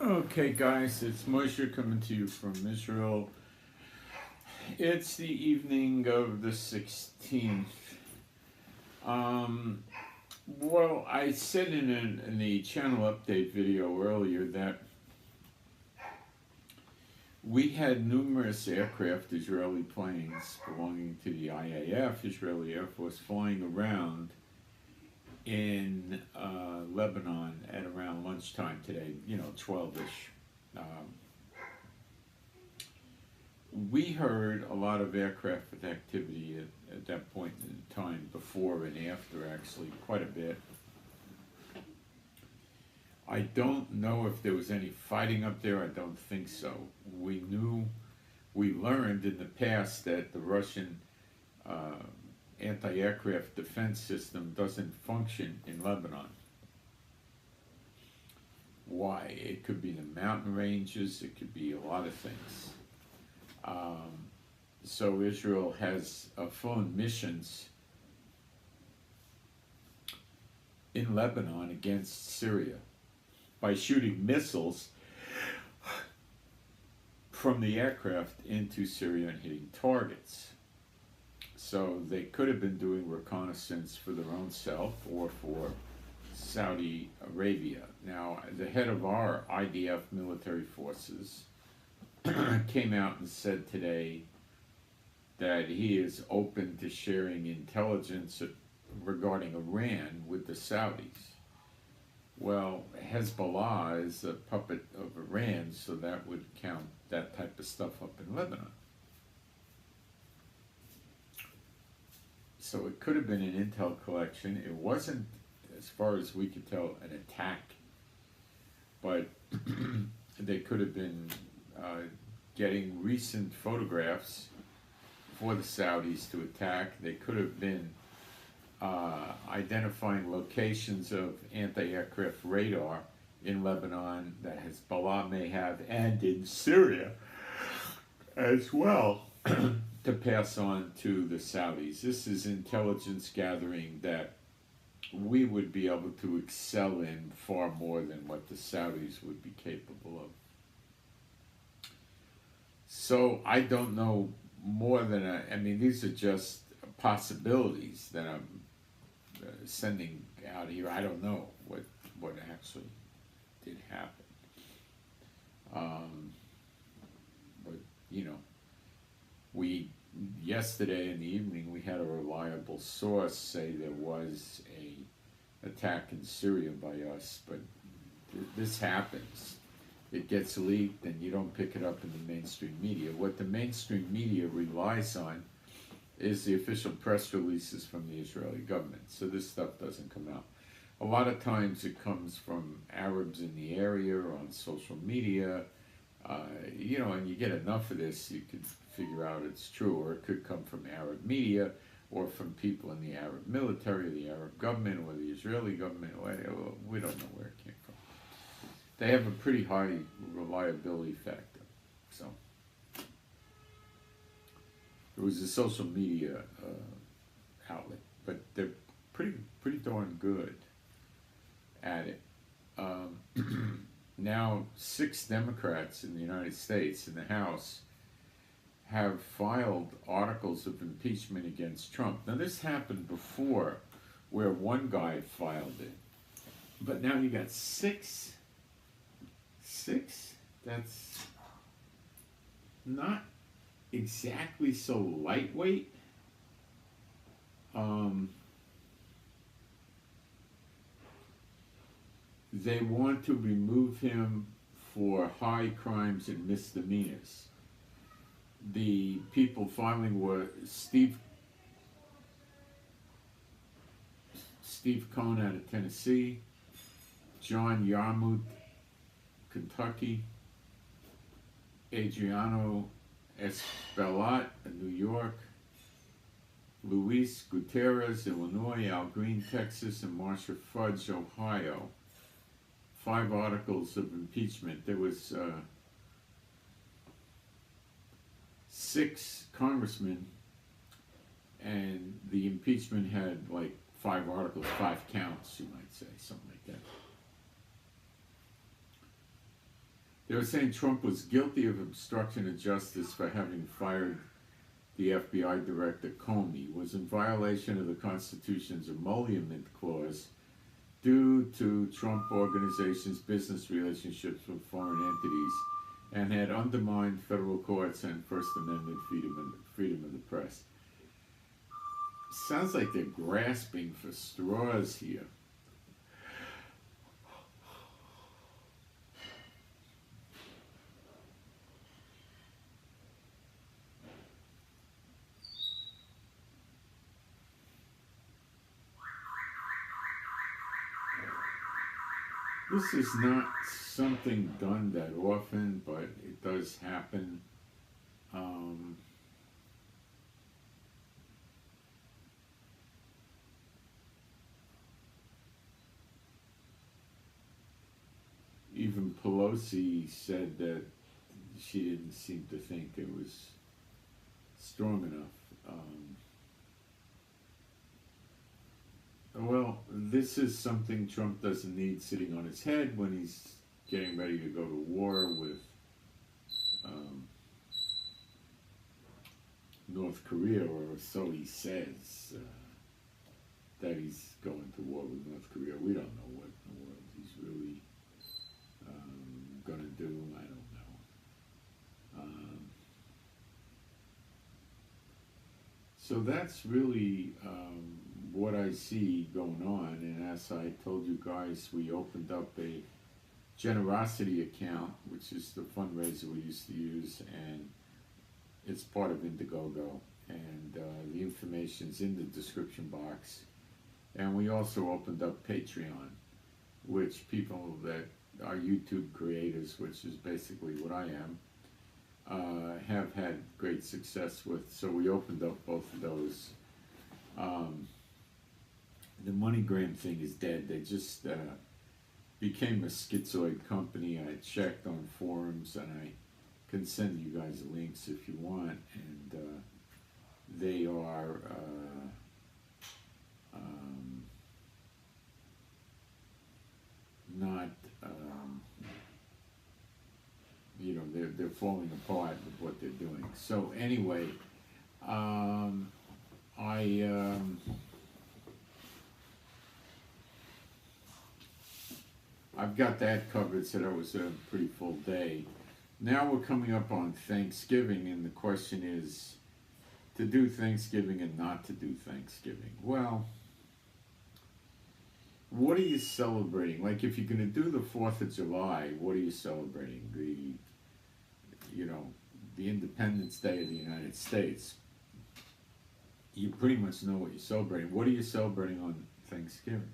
Okay, guys, it's Moshe coming to you from Israel. It's the evening of the 16th. Um, well, I said in the channel update video earlier that we had numerous aircraft, Israeli planes belonging to the IAF, Israeli Air Force, flying around in Lebanon at around lunchtime today, 12-ish. Um, we heard a lot of aircraft activity at that point in time, before and after, actually, quite a bit. I don't know if there was any fighting up there. I don't think so. We learned in the past that the Russian uh, anti-aircraft defense system doesn't function in Lebanon. Why? It could be the mountain ranges, it could be a lot of things. Um, so Israel has flown missions in Lebanon against Syria by shooting missiles from the aircraft into Syria and hitting targets. So they could have been doing reconnaissance for their own self or for Saudi Arabia. Now, the head of our IDF military forces came out and said today that he is open to sharing intelligence regarding Iran with the Saudis. Well, Hezbollah is a puppet of Iran, so that would count that type of stuff up in Lebanon. So it could have been an intel collection. It wasn't, as far as we could tell, an attack, but they could have been getting recent photographs for the Saudis to attack. They could have been identifying locations of anti-aircraft radar in Lebanon that Hezbollah may have, and in Syria as well, to pass on to the Saudis. This is intelligence gathering that we would be able to excel in far more than what the Saudis would be capable of. So I don't know more than I mean, these are just possibilities that I'm sending out here. I don't know what actually did happen. But we yesterday in the evening we had a reliable source say there was a attack in Syria by us, but this happens. It gets leaked and you don't pick it up in the mainstream media. What the mainstream media relies on is the official press releases from the Israeli government. So this stuff doesn't come out. A lot of times it comes from Arabs in the area or on social media, and you get enough of this, you could figure out it's true, or it could come from Arab media, or from people in the Arab military, the Arab government, or the Israeli government. We don't know where it came from. They have a pretty high reliability factor. So it was a social media outlet, but they're pretty darn good at it. Now, 6 Democrats in the United States in the House have filed articles of impeachment against Trump. Now, this happened before, where one guy filed it, but now you got six. That's not exactly so lightweight. They want to remove him for high crimes and misdemeanors. The people filing were Steve Cohn out of Tennessee, John Yarmouth, Kentucky, Adriano Espaillat in New York, Luis Gutierrez, Illinois, Al Green, Texas, and Marsha Fudge, Ohio. 5 articles of impeachment. There was 6 congressmen, and the impeachment had like 5 articles, 5 counts, you might say, something like that. They were saying Trump was guilty of obstruction of justice for having fired the FBI director Comey, was in violation of the Constitution's emolument clause due to Trump Organization's business relationships with foreign entities, and had undermined federal courts and First Amendment freedom of the press. Sounds like they're grasping for straws here. This is not something done that often, but it does happen. Even Pelosi said that she didn't seem to think it was strong enough. Well, this is something Trump doesn't need sitting on his head when he's getting ready to go to war with North Korea, or so he says, that he's going to war with North Korea. We don't know what in the world he's really going to do. I don't know. So that's really what I see going on. And as I told you guys, we opened up a generosity account, which is the fundraiser we used to use, and it's part of Indiegogo, and the information's in the description box. And we also opened up Patreon, which people that are YouTube creators, which is basically what I am, have had great success with. So we opened up both of those. The MoneyGram thing is dead. They just became a schizoid company. I checked on forums, and I can send you guys links if you want. And they are not, you know, they're falling apart with what they're doing. So anyway, I've got that covered, so that was a pretty full day. Now we're coming up on Thanksgiving, and the question is to do Thanksgiving and not to do Thanksgiving. Well, what are you celebrating? Like, if you're going to do the 4th of July, what are you celebrating? The Independence Day of the United States. You pretty much know what you're celebrating. What are you celebrating on Thanksgiving?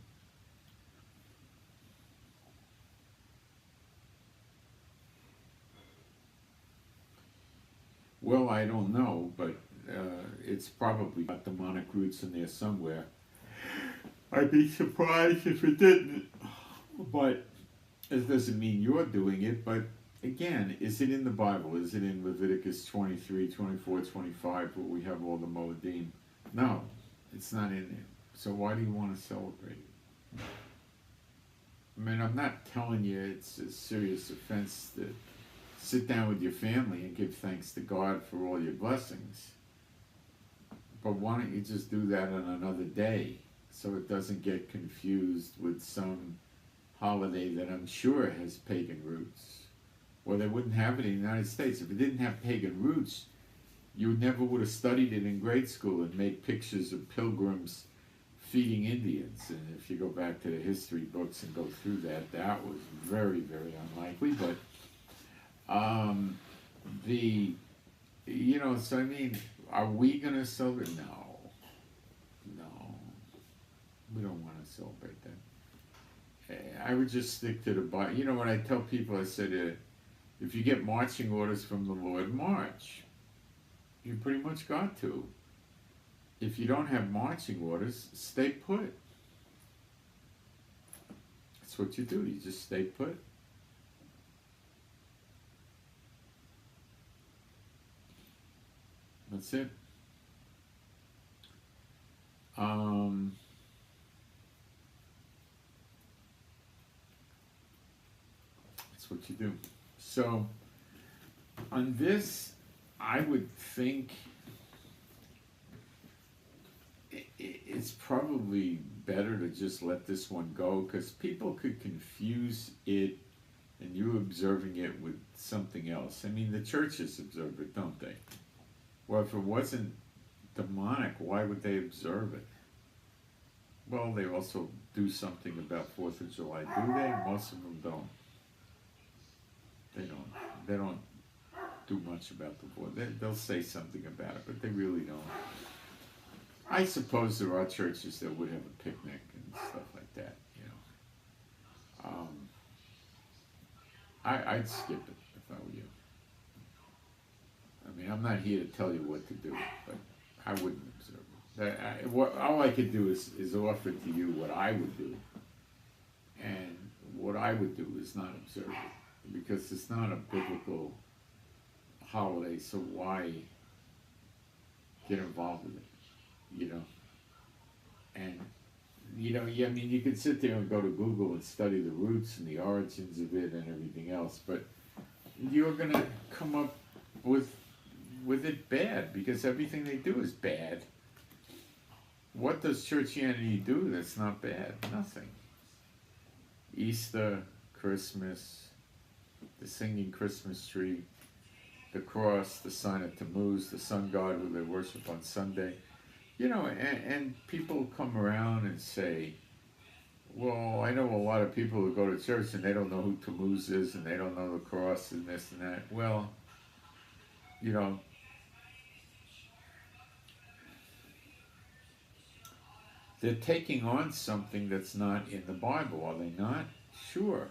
Well, I don't know, but it's probably got demonic roots in there somewhere. I'd be surprised if it didn't. But it doesn't mean you're doing it. But again, is it in the Bible? Is it in Leviticus 23, 24, 25, where we have all the Moedim? No, it's not in there. So why do you want to celebrate it? I mean, I'm not telling you it's a serious offense to sit down with your family and give thanks to God for all your blessings. But why don't you just do that on another day, so it doesn't get confused with some holiday that I'm sure has pagan roots? Or they wouldn't have it in the United States. If it didn't have pagan roots, you never would have studied it in grade school and made pictures of pilgrims feeding Indians. And if you go back to the history books and go through that, that was very, very unlikely. But so I mean, are we going to celebrate? No, we don't want to celebrate that. I would just stick to the Bible. You know, when I tell people, I said, if you get marching orders from the Lord, march. You pretty much got to. If you don't have marching orders, stay put. That's what you do. You just stay put. That's it. That's what you do. So on this, I would think it's probably better to just let this one go, because people could confuse it and you observing it with something else. I mean, the churches observe it, don't they? Well, if it wasn't demonic, why would they observe it? Well, they also do something about 4th of July, do they? Most of them don't. They don't. They don't do much about the 4th. They'll say something about it, but they really don't. I suppose there are churches that would have a picnic and stuff like that, you know. I'd skip it if I were you. I mean, I'm not here to tell you what to do, but I wouldn't observe it. All I could do is offer to you what I would do, and what I would do is not observe it, because it's not a biblical holiday, so why get involved with it, you know? And, you know, I mean, you could sit there and go to Google and study the roots and the origins of it and everything else, but you're going to come up with it bad, because everything they do is bad. What does churchianity do that's not bad? Nothing. Easter, Christmas, the singing Christmas tree, the cross, the sign of Tammuz, the sun god who they worship on Sunday. You know, and people come around and say, well, I know a lot of people who go to church and they don't know who Tammuz is, and they don't know the cross and this and that. Well, you know, they're taking on something that's not in the Bible, are they not? Sure.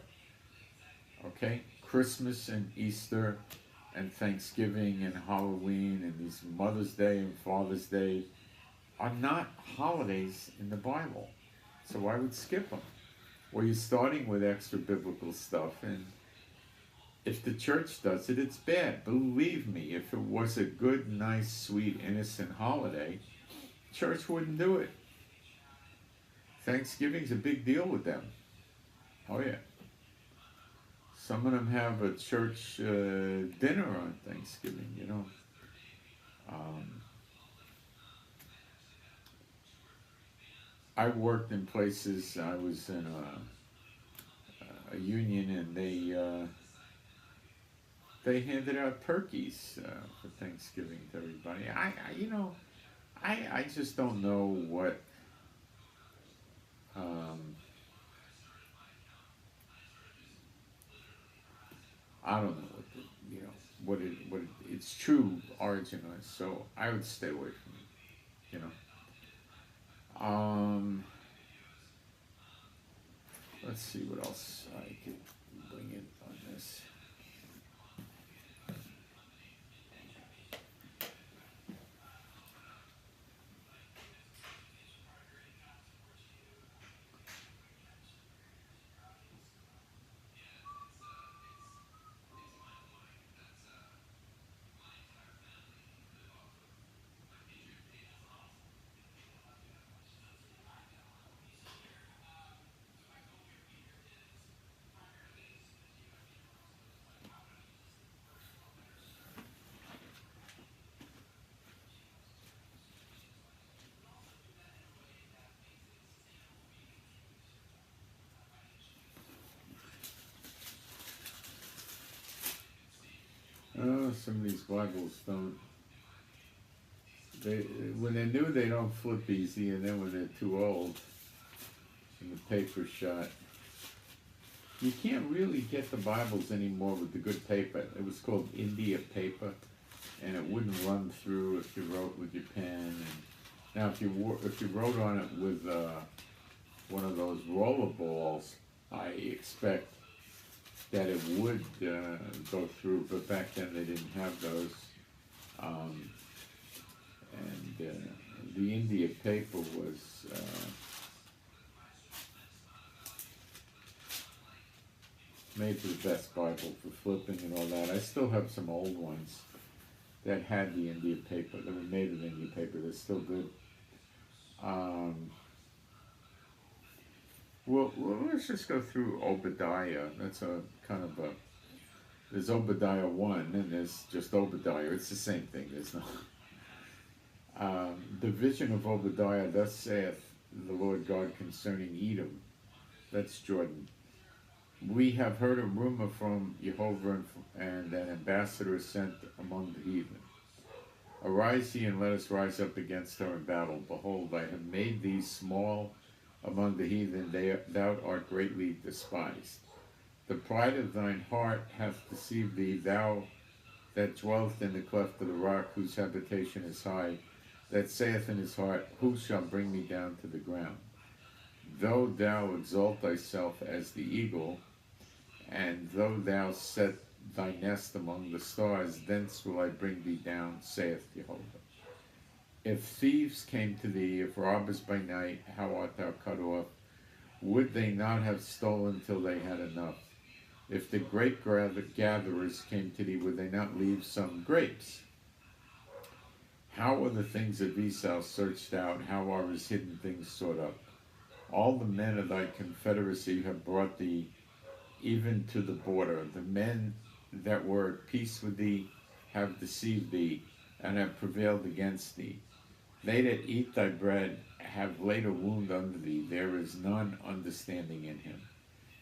Okay? Christmas and Easter and Thanksgiving and Halloween and these Mother's Day and Father's Day are not holidays in the Bible. So I would skip them. Well, you're starting with extra biblical stuff, and if the church does it, it's bad. Believe me, if it was a good, nice, sweet, innocent holiday, church wouldn't do it. Thanksgiving's a big deal with them. Oh yeah. Some of them have a church dinner on Thanksgiving, you know. I worked in places, I was in a union, and they handed out turkeys for Thanksgiving to everybody. You know, I just don't know what, I don't know what the, you know, its true origin is. So I would stay away from it, you know. Let's see what else I could bring in on this. Oh, some of these Bibles don't. They, when they're new, they don't flip easy, and then when they're too old, and the paper's shot, you can't really get the Bibles anymore with the good paper. It was called India paper, and it wouldn't run through if you wrote with your pen. And now, if you wrote on it with one of those roller balls, I expect that it would go through. But back then they didn't have those, and the India paper was. Made for the best Bible for flipping and all that. I still have some old ones that had the India paper, that were made of India paper. They're still good. Well, let's just go through Obadiah. That's a kind of a There's Obadiah 1, and there's just Obadiah. It's the same thing. There's no. The vision of Obadiah, thus saith the Lord God concerning Edom, that's Jordan. We have heard a rumor from Jehovah, and an ambassador is sent among the heathen. Arise ye, and let us rise up against her in battle. Behold, I have made thee small among the heathen, thou art greatly despised. The pride of thine heart hath deceived thee, thou that dwelleth in the cleft of the rock, whose habitation is high, that saith in his heart, who shall bring me down to the ground? Though thou exalt thyself as the eagle, and though thou set thy nest among the stars, thence will I bring thee down, saith Jehovah. If thieves came to thee, if robbers by night, how art thou cut off? Would they not have stolen till they had enough? If the grape gatherers came to thee, would they not leave some grapes? How are the things of Esau searched out? How are his hidden things sought up? All the men of thy confederacy have brought thee even to the border. The men that were at peace with thee have deceived thee, and have prevailed against thee. They that eat thy bread have laid a wound under thee. There is none understanding in him.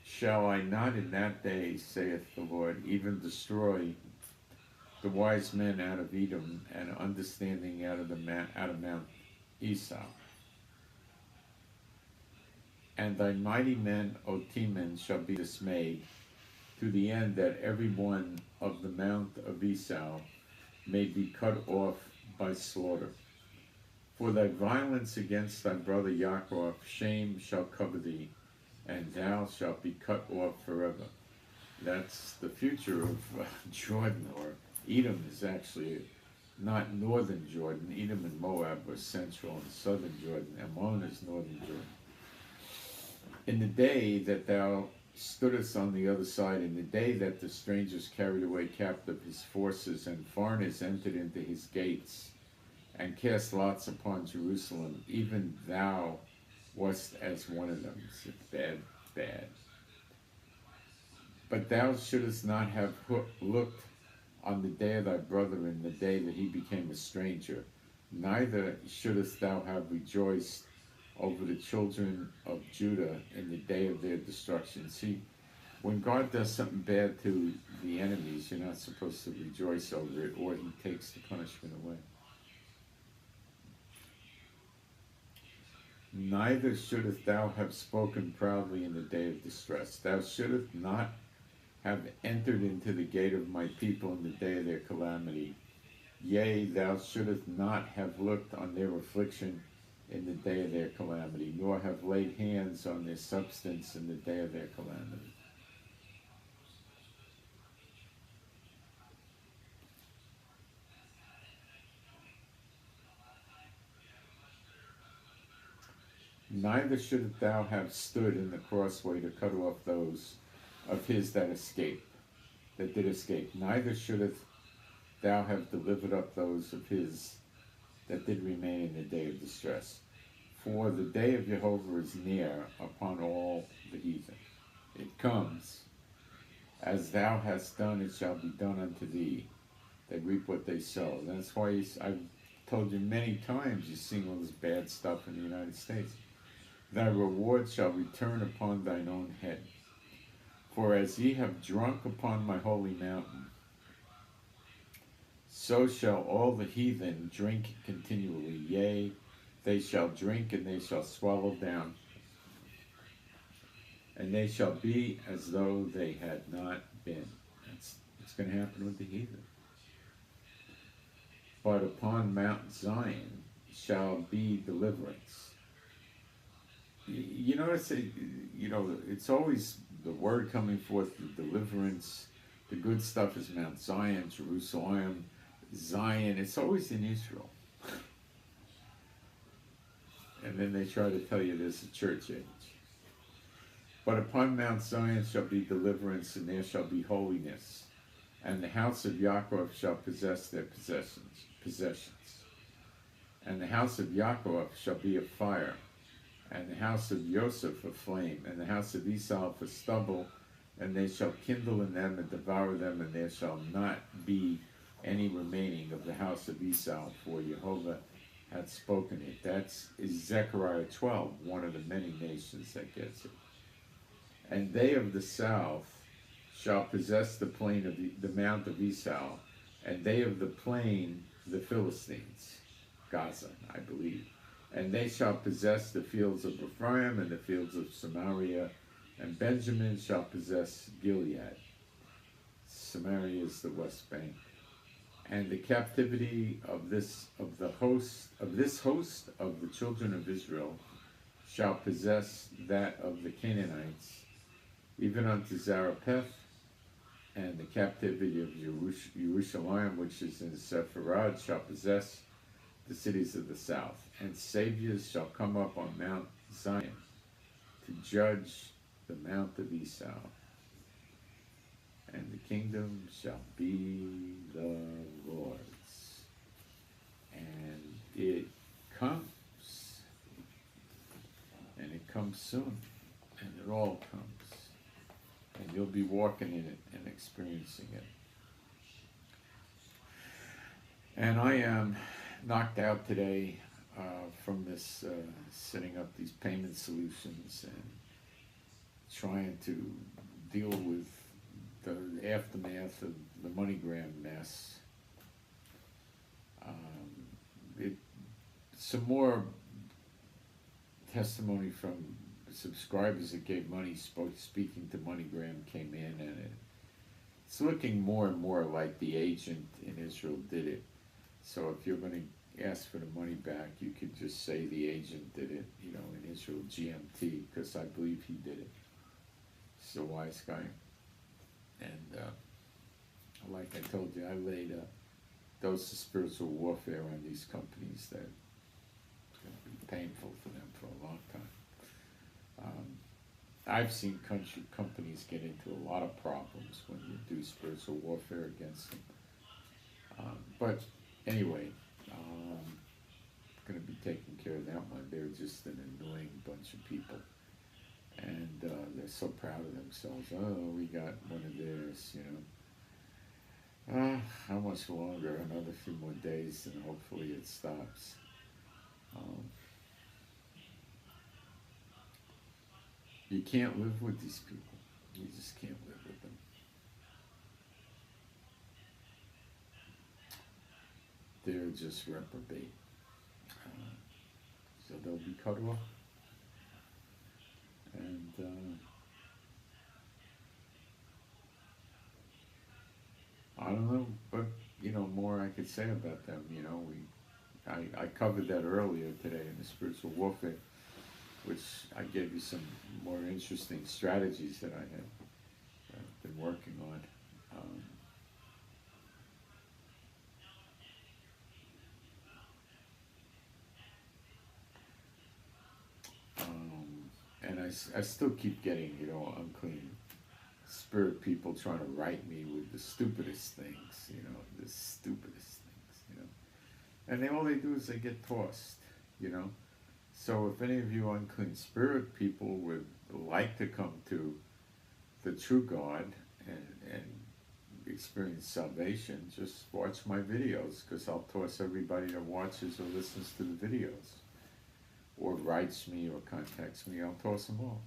Shall I not in that day, saith the Lord, even destroy the wise men out of Edom, and understanding out of Mount Esau? And thy mighty men, O Teman, shall be dismayed, to the end that every one of the mount of Esau may be cut off by slaughter. For thy violence against thy brother Yaakov, shame shall cover thee, and thou shalt be cut off forever. That's the future of Jordan, or Edom is actually not northern Jordan. Edom and Moab were central and southern Jordan. Ammon is northern Jordan. In the day that thou stoodest on the other side, in the day that the strangers carried away captive his forces, and foreigners entered into his gates, and cast lots upon Jerusalem, even thou wast as one of them. It's bad, bad. But thou shouldest not have looked on the day of thy brother, in the day that he became a stranger, neither shouldest thou have rejoiced over the children of Judah in the day of their destruction. See, when God does something bad to the enemies, you're not supposed to rejoice over it, or he takes the punishment away. Neither shouldest thou have spoken proudly in the day of distress. Thou shouldest not have entered into the gate of my people in the day of their calamity. Yea, thou shouldest not have looked on their affliction in the day of their calamity, nor have laid hands on their substance in the day of their calamity. Neither shouldst thou have stood in the crossway to cut off those of his that did escape. Neither shouldst thou have delivered up those of his that did remain in the day of distress. For the day of Jehovah is near upon all the heathen. It comes. As thou hast done, it shall be done unto thee. They reap what they sow. That's why I've told you many times, you've seen all this bad stuff in the United States. Thy reward shall return upon thine own head. For as ye have drunk upon my holy mountain, so shall all the heathen drink continually. Yea, they shall drink, and they shall swallow down, and they shall be as though they had not been. It's going to happen with the heathen. But upon Mount Zion shall be deliverance. You notice, it's always the word coming forth, the deliverance. The good stuff is Mount Zion, Jerusalem, Zion. It's always in Israel. And then they try to tell you there's a church age. But upon Mount Zion shall be deliverance, and there shall be holiness. And the house of Yaakov shall possess their possessions. And the house of Yaakov shall be a fire, and the house of Joseph a flame, and the house of Esau for stubble, and they shall kindle in them and devour them, and there shall not be any remaining of the house of Esau, for Jehovah hath spoken it. That's Zechariah 12, one of the many nations that gets it. And they of the south shall possess the plain of the mount of Esau, and they of the plain the Philistines, Gaza, I believe. And they shall possess the fields of Ephraim and the fields of Samaria, and Benjamin shall possess Gilead. Samaria is the West Bank. And the captivity of this host of the children of Israel shall possess that of the Canaanites, even unto Zarephath, and the captivity of Jerusalem, which is in Sepharad, shall possess the cities of the south. And saviors shall come up on Mount Zion to judge the mount of Esau. And the kingdom shall be the Lord's. And it comes. And it comes soon. And it all comes. And you'll be walking in it and experiencing it. And I am knocked out today from this setting up these payment solutions and trying to deal with the aftermath of the MoneyGram mess. Some more testimony from subscribers that gave money speaking to MoneyGram came in, and it's looking more and more like the agent in Israel did it. So if you're going to ask for the money back, you could just say the agent did it, in Israel, GMT, because I believe he did it. He's a wise guy. And like I told you, I laid a dose of spiritual warfare on these companies that it's going to be painful for them for a long time. I've seen companies get into a lot of problems when you do spiritual warfare against them. But anyway, going to be taking care of that one. They're just an annoying bunch of people. And they're so proud of themselves. Oh, we got one of theirs, how much longer? Another few more days and hopefully it stops. You can't live with these people. You just can't live with them. They're just reprobate. So they'll be cut off. And I don't know, but more I could say about them. I covered that earlier today in the spiritual warfare, which I gave you some more interesting strategies that I had been working on. And I still keep getting, unclean spirit people trying to write me with the stupidest things, the stupidest things, And all they do is they get tossed, So if any of you unclean spirit people would like to come to the true God and experience salvation, just watch my videos, because I'll toss everybody that watches or listens to the videos, or writes me or contacts me. I'll toss them all.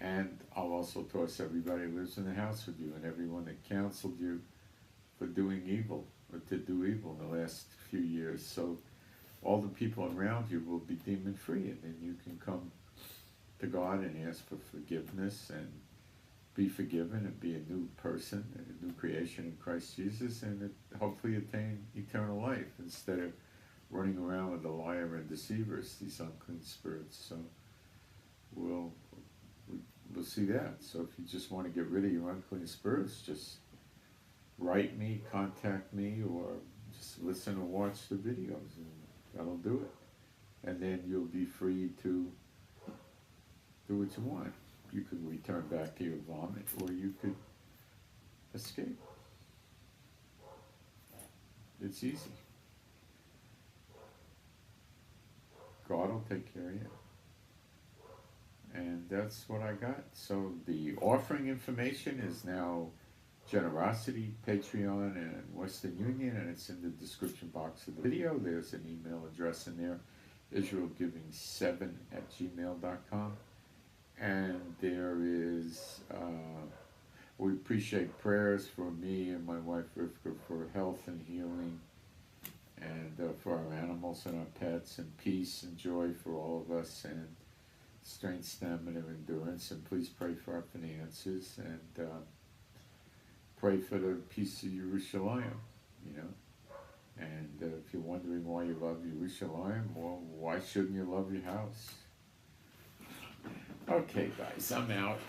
And I'll also toss everybody who lives in the house with you and everyone that counseled you for doing evil or to do evil in the last few years. So all the people around you will be demon free, and then you can come to God and ask for forgiveness and be forgiven and be a new person and a new creation in Christ Jesus, and hopefully attain eternal life instead of running around with the liar and deceivers, these unclean spirits. So we'll see that. So if you just want to get rid of your unclean spirits, just write me, contact me, or just listen and watch the videos, and that'll do it. And then you'll be free to do what you want. You could return back to your vomit, or you could escape. It's easy. God will take care of you. And that's what I got. So the offering information is now Generosity, Patreon, and Western Union, and it's in the description box of the video. There's an email address in there, israelgiving7@gmail.com. And there is, we appreciate prayers for me and my wife Rivka for health and healing, and for our animals and our pets, and peace and joy for all of us, and strength, stamina, and endurance. And please pray for our finances, and pray for the peace of Yerushalayim, you know. And if you're wondering why you love Yerushalayim, well, why shouldn't you love your house? Okay, guys, I'm out.